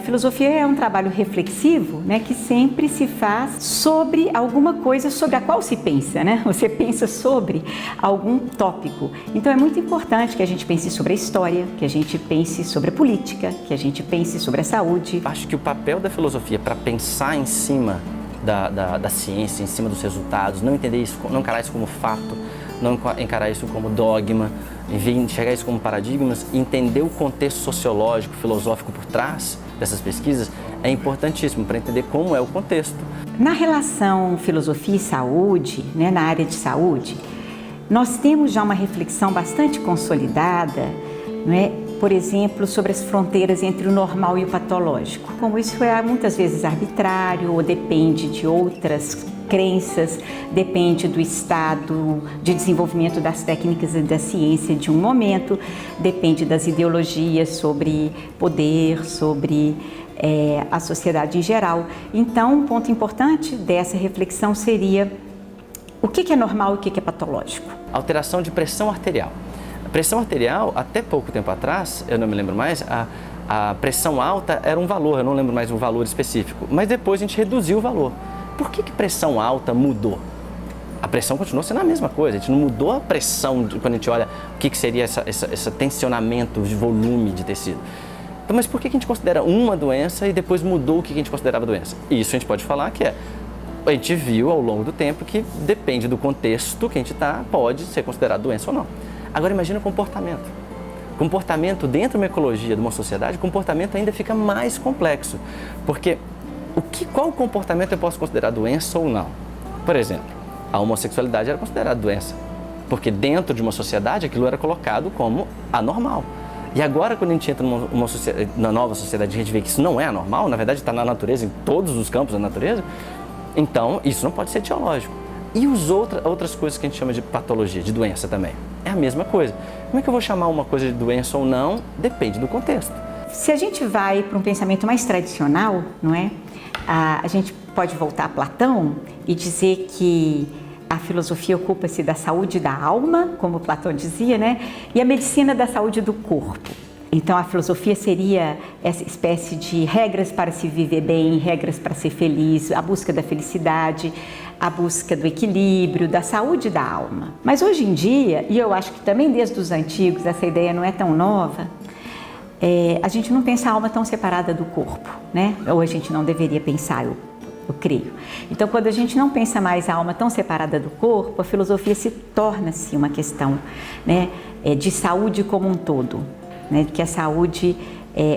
filosofia é um trabalho reflexivo, né, que sempre se faz sobre alguma coisa sobre a qual se pensa, né? Você pensa sobre algum tópico. Então é muito importante que a gente pense sobre a história, que a gente pense sobre a política, que a gente pense sobre a saúde. Acho que o papel da filosofia para pensar em cima da ciência, em cima dos resultados, não entender isso, não encarar isso como fato, não encarar isso como dogma, enxergar isso como paradigmas, entender o contexto sociológico, filosófico por trás dessas pesquisas é importantíssimo para entender como é o contexto. Na relação filosofia e saúde, né, na área de saúde, nós temos já uma reflexão bastante consolidada, não é? Por exemplo, sobre as fronteiras entre o normal e o patológico. Como isso é muitas vezes arbitrário ou depende de outras crenças, depende do estado de desenvolvimento das técnicas e da ciência de um momento, depende das ideologias sobre poder, sobre a sociedade em geral. Então, um ponto importante dessa reflexão seria o que é normal e o que é patológico. Alteração de pressão arterial. A pressão arterial, até pouco tempo atrás, eu não me lembro mais, a pressão alta era um valor, eu não lembro mais o valor específico, mas depois a gente reduziu o valor. Por que pressão alta mudou? A pressão continuou sendo a mesma coisa, a gente não mudou a pressão quando a gente olha o que seria esse tensionamento de volume de tecido. Então, mas por que a gente considera uma doença e depois mudou o que a gente considerava doença? Isso a gente pode falar que a gente viu ao longo do tempo que depende do contexto que a gente está, pode ser considerado doença ou não. Agora imagina o comportamento. Comportamento dentro de uma ecologia de uma sociedade, o comportamento ainda fica mais complexo, porque qual comportamento eu posso considerar doença ou não? Por exemplo, a homossexualidade era considerada doença, porque dentro de uma sociedade aquilo era colocado como anormal. E agora, quando a gente entra na nova sociedade, a gente vê que isso não é anormal, na verdade está na natureza, em todos os campos da natureza, então isso não pode ser etiológico. E outras coisas que a gente chama de patologia, de doença também, é a mesma coisa. Como é que eu vou chamar uma coisa de doença ou não? Depende do contexto. Se a gente vai para um pensamento mais tradicional, não é? A gente pode voltar a Platão e dizer que a filosofia ocupa-se da saúde da alma, como Platão dizia, né? E a medicina da saúde do corpo. Então a filosofia seria essa espécie de regras para se viver bem, regras para ser feliz, a busca da felicidade, a busca do equilíbrio, da saúde da alma. Mas hoje em dia, e eu acho que também desde os antigos, essa ideia não é tão nova, a gente não pensa a alma tão separada do corpo, né? Ou a gente não deveria pensar, eu creio. Então, quando a gente não pensa mais a alma tão separada do corpo, a filosofia se torna-se uma questão, né, de saúde como um todo, né? Que a saúde,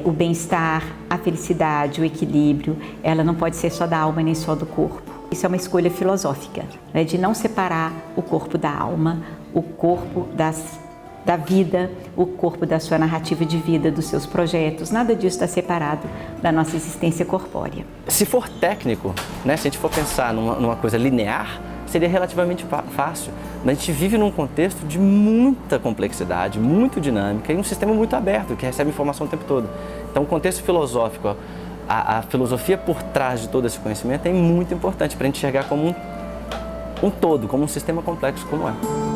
o bem-estar, a felicidade, o equilíbrio, ela não pode ser só da alma nem só do corpo. Isso é uma escolha filosófica, né? De não separar o corpo da alma, o corpo da vida, o corpo da sua narrativa de vida, dos seus projetos, nada disso está separado da nossa existência corpórea. Se for técnico, né, se a gente for pensar numa coisa linear, seria relativamente fácil. Mas a gente vive num contexto de muita complexidade, muito dinâmica e um sistema muito aberto, que recebe informação o tempo todo. Então o contexto filosófico, a filosofia por trás de todo esse conhecimento é muito importante para a gente enxergar como um todo, como um sistema complexo como é.